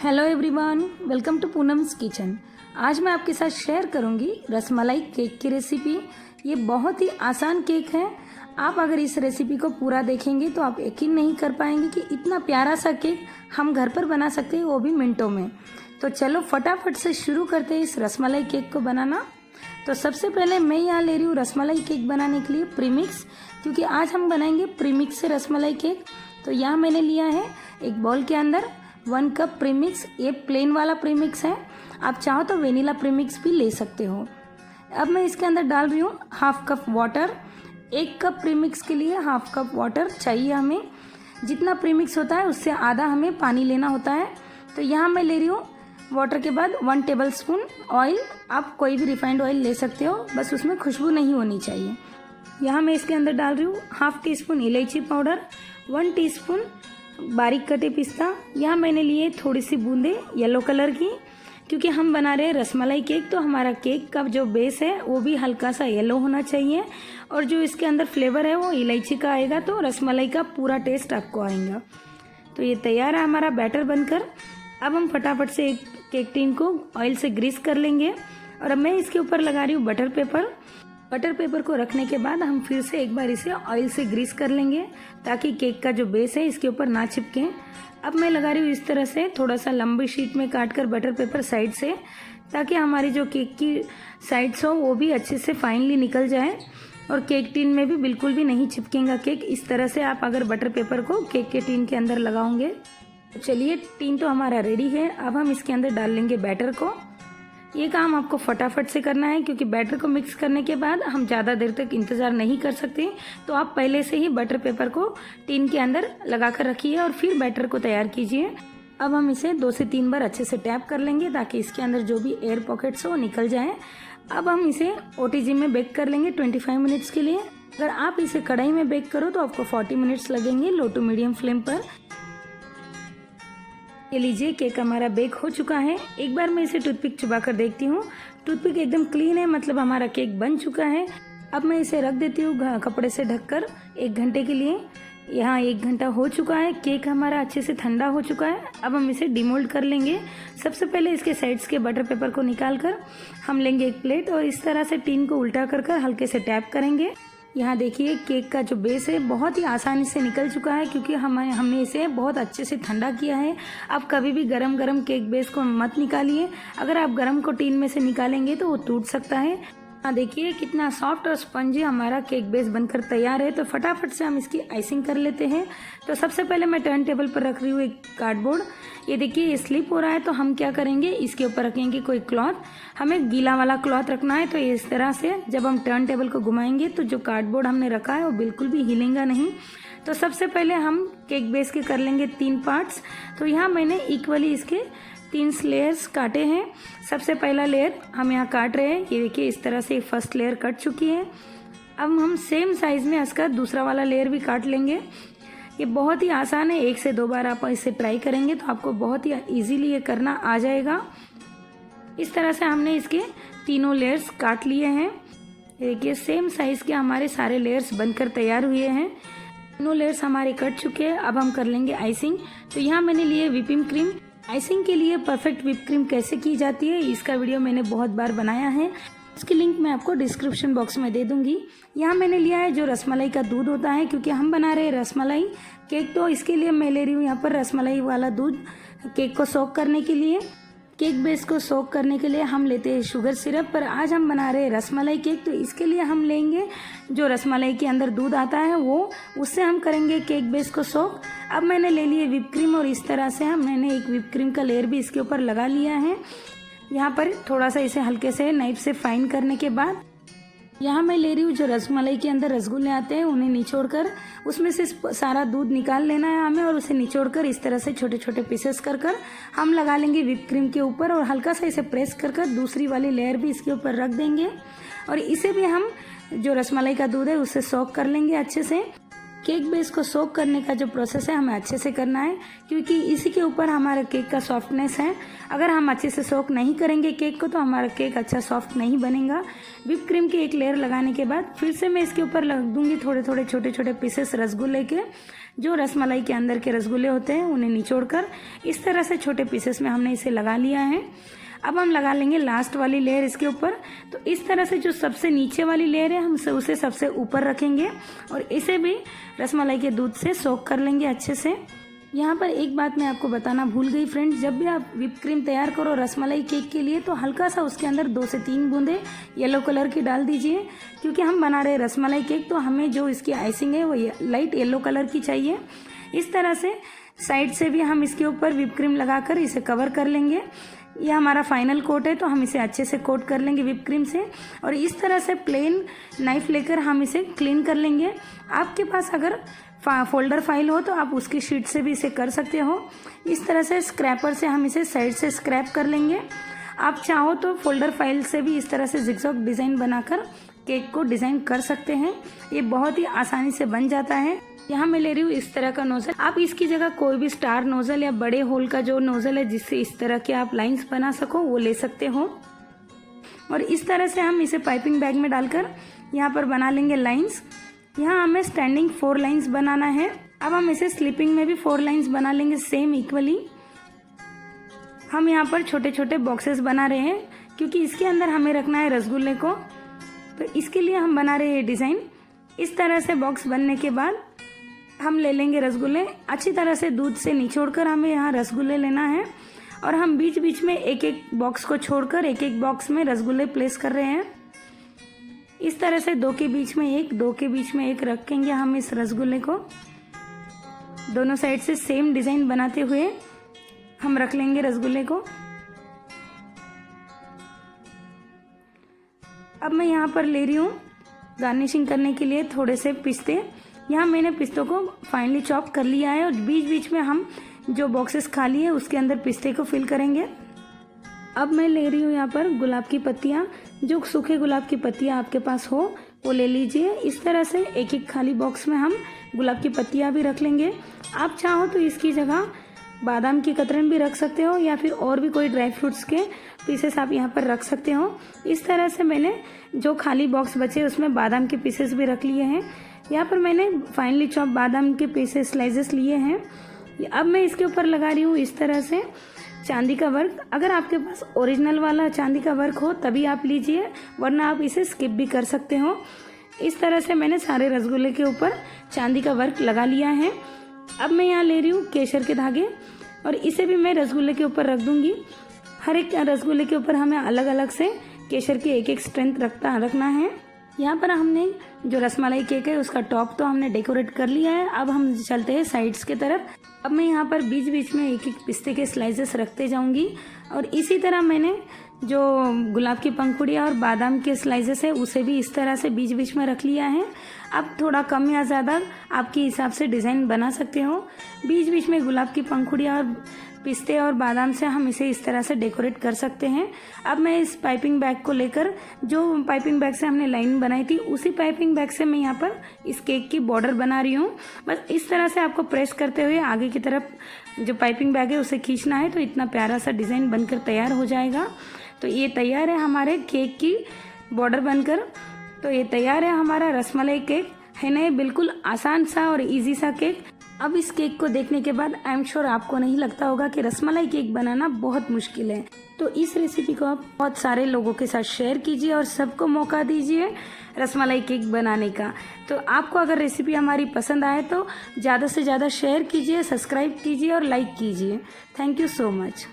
Hello everyone, welcome to Poonam's kitchen. आज मैं आपके साथ शेयर करूंगी रसमलाई केक की रेसिपी। ये बहुत ही आसान केक है। आप अगर इस रेसिपी को पूरा देखेंगे तो आप यकीन नहीं कर पाएंगे कि इतना प्यारा सा केक हम घर पर बना सकते हैं, वो भी मिनटों में। तो चलो फटाफट से शुरू करते हैं इस रसमलाई केक को बनाना। तो सबसे पहले मैं यहाँ ले रही हूँ रसमलाई केक बनाने के लिए प्रीमिक्स, क्योंकि आज हम बनाएंगे प्रीमिक्स से रसमलाई केक। तो यहाँ मैंने लिया है एक बाउल के अंदर 1 कप प्रीमिक्स। ये प्लेन वाला प्रीमिक्स है, आप चाहो तो वेनिला प्रीमिक्स भी ले सकते हो। अब मैं इसके अंदर डाल रही हूँ half cup water. 1 cup premix के लिए हाफ कप वाटर चाहिए हमें। जितना प्रीमिक्स होता है उससे आधा हमें पानी लेना होता है। तो यहाँ मैं ले रही हूँ वाटर के बाद 1 टेबलस्पून ऑयल। आप कोई भी रिफाइंड ऑयल ले सकते हो, बस उसमें खुशबू नहीं होनी चाहिए। यहाँ मैं इसके अंदर डाल रही हूँ हाफ टी स्पून इलायची पाउडर, 1 टीस्पून बारीक कटे पिस्ता। यहाँ मैंने लिए थोड़ी सी बूंदे येलो कलर की, क्योंकि हम बना रहे हैं रसमलाई केक, तो हमारा केक का जो बेस है वो भी हल्का सा येलो होना चाहिए और जो इसके अंदर फ्लेवर है वो इलायची का आएगा, तो रसमलाई का पूरा टेस्ट आपको आएगा। तो ये तैयार है हमारा बैटर बनकर। अब हम फटाफट से एक केक टिन को ऑयल से ग्रीस कर लेंगे और अब मैं इसके ऊपर लगा रही हूँ बटर पेपर। बटर पेपर को रखने के बाद हम फिर से एक बार इसे ऑयल से ग्रीस कर लेंगे ताकि केक का जो बेस है इसके ऊपर ना चिपके। अब मैं लगा रही हूँ इस तरह से थोड़ा सा लंबी शीट में काट कर बटर पेपर साइड से, ताकि हमारी जो केक की साइड्स हो वो भी अच्छे से फाइनली निकल जाए और केक टिन में भी बिल्कुल भी नहीं चिपकेगा केक। इस तरह से आप अगर बटर पेपर को केक के टिन के अंदर लगाओगे। तो चलिए, टिन तो हमारा रेडी है। अब हम इसके अंदर डाल लेंगे बैटर को। ये काम आपको फटाफट से करना है, क्योंकि बैटर को मिक्स करने के बाद हम ज़्यादा देर तक इंतज़ार नहीं कर सकते। तो आप पहले से ही बटर पेपर को टिन के अंदर लगा कर रखिए और फिर बैटर को तैयार कीजिए। अब हम इसे 2 से 3 बार अच्छे से टैप कर लेंगे ताकि इसके अंदर जो भी एयर पॉकेट्स हो वो निकल जाए। अब हम इसे ओटीजी में बेक कर लेंगे 25 मिनट्स के लिए। अगर आप इसे कढ़ाई में बेक करो तो आपको 40 मिनट्स लगेंगे लो टू मीडियम फ्लेम पर। ये लीजिए, केक हमारा बेक हो चुका है। एक बार मैं इसे टूथपिक चुबा कर देखती हूँ। टूथपिक एकदम क्लीन है, मतलब हमारा केक बन चुका है। अब मैं इसे रख देती हूँ कपड़े से ढककर 1 घंटे के लिए। यहाँ 1 घंटा हो चुका है, केक हमारा अच्छे से ठंडा हो चुका है। अब हम इसे डिमोल्ड कर लेंगे। सबसे पहले इसके साइड्स के बटर पेपर को निकाल कर हम लेंगे एक प्लेट और इस तरह से टिन को उल्टा कर हल्के से टैप करेंगे। यहाँ देखिए, केक का जो बेस है बहुत ही आसानी से निकल चुका है, क्योंकि हमने इसे बहुत अच्छे से ठंडा किया है। आप कभी भी गरम गरम केक बेस को मत निकालिए। अगर आप गरम को टिन में से निकालेंगे तो वो टूट सकता है। हाँ देखिए, कितना सॉफ्ट और स्पंजी हमारा केक बेस बनकर तैयार है। तो फटाफट से हम इसकी आइसिंग कर लेते हैं। तो सबसे पहले मैं टर्न टेबल पर रख रही हूँ एक कार्डबोर्ड। ये देखिए, ये स्लिप हो रहा है, तो हम क्या करेंगे, इसके ऊपर रखेंगे कोई क्लॉथ। हमें गीला वाला क्लॉथ रखना है। तो इस तरह से जब हम टर्न टेबल को घुमाएंगे तो जो कार्डबोर्ड हमने रखा है वो बिल्कुल भी हिलेगा नहीं। तो सबसे पहले हम केक बेस के कर लेंगे 3 पार्ट्स। तो यहाँ मैंने इक्वली इसके 3 लेयर्स काटे हैं। सबसे पहला लेयर हम यहाँ काट रहे हैं। ये देखिए, इस तरह से फर्स्ट लेयर कट चुकी है। अब हम सेम साइज में इसका दूसरा वाला लेयर भी काट लेंगे। ये बहुत ही आसान है, 1 से 2 बार आप इसे ट्राई करेंगे तो आपको बहुत ही इजीली ये करना आ जाएगा। इस तरह से हमने इसके तीनों लेयर्स काट लिए हैं। देखिए, सेम साइज के हमारे सारे लेयर्स बनकर तैयार हुए हैं। तीनों लेयर्स हमारे कट चुके हैं। अब हम कर लेंगे आइसिंग। तो यहाँ मैंने लिए व्हिपिंग क्रीम। आइसिंग के लिए परफेक्ट व्हिप क्रीम कैसे की जाती है इसका वीडियो मैंने बहुत बार बनाया है, उसकी लिंक मैं आपको डिस्क्रिप्शन बॉक्स में दे दूंगी। यहाँ मैंने लिया है जो रसमलाई का दूध होता है, क्योंकि हम बना रहे हैं रसमलाई केक, तो इसके लिए मैं ले रही हूँ यहाँ पर रसमलाई वाला दूध केक को सोक करने के लिए। केक बेस को सोक करने के लिए हम लेते हैं शुगर सिरप, पर आज हम बना रहे हैं रसमलाई केक, तो इसके लिए हम लेंगे जो रसमलाई के अंदर दूध आता है वो, उससे हम करेंगे केक बेस को सोक। अब मैंने ले लिए व्हिप क्रीम और इस तरह से मैंने एक व्हिप क्रीम का लेयर भी इसके ऊपर लगा लिया है। यहाँ पर थोड़ा सा इसे हल्के से नाइफ से फाइन करने के बाद यहाँ मैं ले रही हूँ जो रसमलाई के अंदर रसगुल्ले आते हैं उन्हें निचोड़कर उसमें से सारा दूध निकाल लेना है हमें, और उसे निचोड़कर इस तरह से छोटे छोटे पीसेस कर हम लगा लेंगे व्हिप क्रीम के ऊपर और हल्का सा इसे प्रेस कर दूसरी वाली लेयर भी इसके ऊपर रख देंगे और इसे भी हम जो रसमलाई का दूध है उससे सोक कर लेंगे अच्छे से। केक बेस को सोक करने का जो प्रोसेस है हमें अच्छे से करना है, क्योंकि इसी के ऊपर हमारा केक का सॉफ्टनेस है। अगर हम अच्छे से सोक नहीं करेंगे केक को तो हमारा केक अच्छा सॉफ्ट नहीं बनेगा। व्हिप क्रीम की एक लेयर लगाने के बाद फिर से मैं इसके ऊपर लग दूंगी थोड़े थोड़े छोटे छोटे पीसेस रसगुल्ले के, जो रसमलाई के अंदर के रसगुल्ले होते हैं उन्हें निचोड़कर इस तरह से छोटे पीसेस में हमने इसे लगा लिया है। अब हम लगा लेंगे लास्ट वाली लेयर इसके ऊपर। तो इस तरह से जो सबसे नीचे वाली लेयर है हम उसे सबसे ऊपर रखेंगे और इसे भी रसमलाई के दूध से सोक कर लेंगे अच्छे से। यहाँ पर एक बात मैं आपको बताना भूल गई फ्रेंड्स, जब भी आप व्हिप क्रीम तैयार करो रसमलाई केक के लिए तो हल्का सा उसके अंदर 2 से 3 बूंदे येलो कलर की डाल दीजिए, क्योंकि हम बना रहे हैं रसमलाई केक तो हमें जो इसकी आइसिंग है वो लाइट येलो कलर की चाहिए। इस तरह से साइड से भी हम इसके ऊपर व्हिप क्रीम लगाकर इसे कवर कर लेंगे। यह हमारा फाइनल कोट है तो हम इसे अच्छे से कोट कर लेंगे व्हिप क्रीम से और इस तरह से प्लेन नाइफ लेकर हम इसे क्लीन कर लेंगे। आपके पास अगर फोल्डर फाइल हो तो आप उसकी शीट से भी इसे कर सकते हो। इस तरह से स्क्रैपर से हम इसे साइड से स्क्रैप कर लेंगे। आप चाहो तो फोल्डर फाइल से भी इस तरह से जिगजैग डिज़ाइन बनाकर केक को डिज़ाइन कर सकते हैं। ये बहुत ही आसानी से बन जाता है। यहाँ मैं ले रही हूँ इस तरह का नोजल, आप इसकी जगह कोई भी स्टार नोजल या बड़े होल का जो नोजल है जिससे इस तरह के आप लाइंस बना सको वो ले सकते हो। और इस तरह से हम इसे पाइपिंग बैग में डालकर यहाँ पर बना लेंगे लाइंस। यहाँ हमें स्टैंडिंग 4 लाइंस बनाना है। अब हम इसे स्लीपिंग में भी 4 लाइंस बना लेंगे सेम इक्वली। हम यहाँ पर छोटे छोटे बॉक्सेस बना रहे हैं क्योंकि इसके अंदर हमें रखना है रसगुल्ले को, तो इसके लिए हम बना रहे हैं डिज़ाइन। इस तरह से बॉक्स बनने के बाद हम ले लेंगे रसगुल्ले, अच्छी तरह से दूध से निचोड़कर हमें यहाँ रसगुल्ले लेना है और हम बीच बीच में एक एक बॉक्स को छोड़कर एक एक बॉक्स में रसगुल्ले प्लेस कर रहे हैं। इस तरह से 2 के बीच में 1, 2 के बीच में 1 रखेंगे हम इस रसगुल्ले को। दोनों साइड से सेम डिज़ाइन बनाते हुए हम रख लेंगे रसगुल्ले को। अब मैं यहाँ पर ले रही हूँ गार्निशिंग करने के लिए थोड़े से पिस्ते। यहाँ मैंने पिस्तों को फाइनली चॉप कर लिया है और बीच बीच में हम जो बॉक्सेस खाली है उसके अंदर पिस्ते को फिल करेंगे। अब मैं ले रही हूँ यहाँ पर गुलाब की पत्तियाँ, जो सूखे गुलाब की पत्तियाँ आपके पास हो वो ले लीजिए। इस तरह से एक एक खाली बॉक्स में हम गुलाब की पत्तियाँ भी रख लेंगे। आप चाहो तो इसकी जगह बादाम की कतरन भी रख सकते हो या फिर और भी कोई ड्राई फ्रूट्स के पीसेस आप यहाँ पर रख सकते हो। इस तरह से मैंने जो खाली बॉक्स बचे उसमें बादाम के पीसेस भी रख लिए हैं। यहाँ पर मैंने फाइनली चॉप बादाम के पीसेस स्लाइसेस लिए हैं। अब मैं इसके ऊपर लगा रही हूँ इस तरह से चांदी का वर्क। अगर आपके पास ओरिजिनल वाला चांदी का वर्क हो तभी आप लीजिए, वरना आप इसे स्किप भी कर सकते हो। इस तरह से मैंने सारे रसगुल्ले के ऊपर चांदी का वर्क लगा लिया है। अब मैं यहाँ ले रही हूँ केसर के धागे और इसे भी मैं रसगुल्ले के ऊपर रख दूंगी। हर एक रसगुल्ले के ऊपर हमें अलग अलग से केसर की एक एक स्ट्रेंथ रखना है। यहाँ पर हमने जो रसमलाई केक है उसका टॉप तो हमने डेकोरेट कर लिया है। अब हम चलते हैं साइड्स के तरफ। अब मैं यहाँ पर बीच बीच में एक एक पिस्ते के स्लाइसेस रखते जाऊंगी और इसी तरह मैंने जो गुलाब की पंखुड़ियाँ और बादाम के स्लाइसेस है उसे भी इस तरह से बीच बीच में रख लिया है। अब थोड़ा कम या ज़्यादा आपके हिसाब से डिज़ाइन बना सकते हो। बीच बीच में गुलाब की पंखुड़ियाँ और पिस्ते और बादाम से हम इसे इस तरह से डेकोरेट कर सकते हैं। अब मैं इस पाइपिंग बैग को लेकर, जो पाइपिंग बैग से हमने लाइन बनाई थी उसी पाइपिंग बैग से मैं यहाँ पर इस केक की बॉर्डर बना रही हूँ। बस इस तरह से आपको प्रेस करते हुए आगे की तरफ जो पाइपिंग बैग है उसे खींचना है तो इतना प्यारा सा डिज़ाइन बनकर तैयार हो जाएगा। तो ये तैयार है हमारे केक की बॉर्डर बनकर। तो ये तैयार है हमारा रसमलाई केक, है ना? ये बिल्कुल आसान सा और इजी सा केक। अब इस केक को देखने के बाद आई एम श्योर आपको नहीं लगता होगा कि रसमलाई केक बनाना बहुत मुश्किल है। तो इस रेसिपी को आप बहुत सारे लोगों के साथ शेयर कीजिए और सबको मौका दीजिए रसमलाई केक बनाने का। तो आपको अगर रेसिपी हमारी पसंद आए तो ज़्यादा से ज़्यादा शेयर कीजिए, सब्सक्राइब कीजिए और लाइक कीजिए। Thank you so much.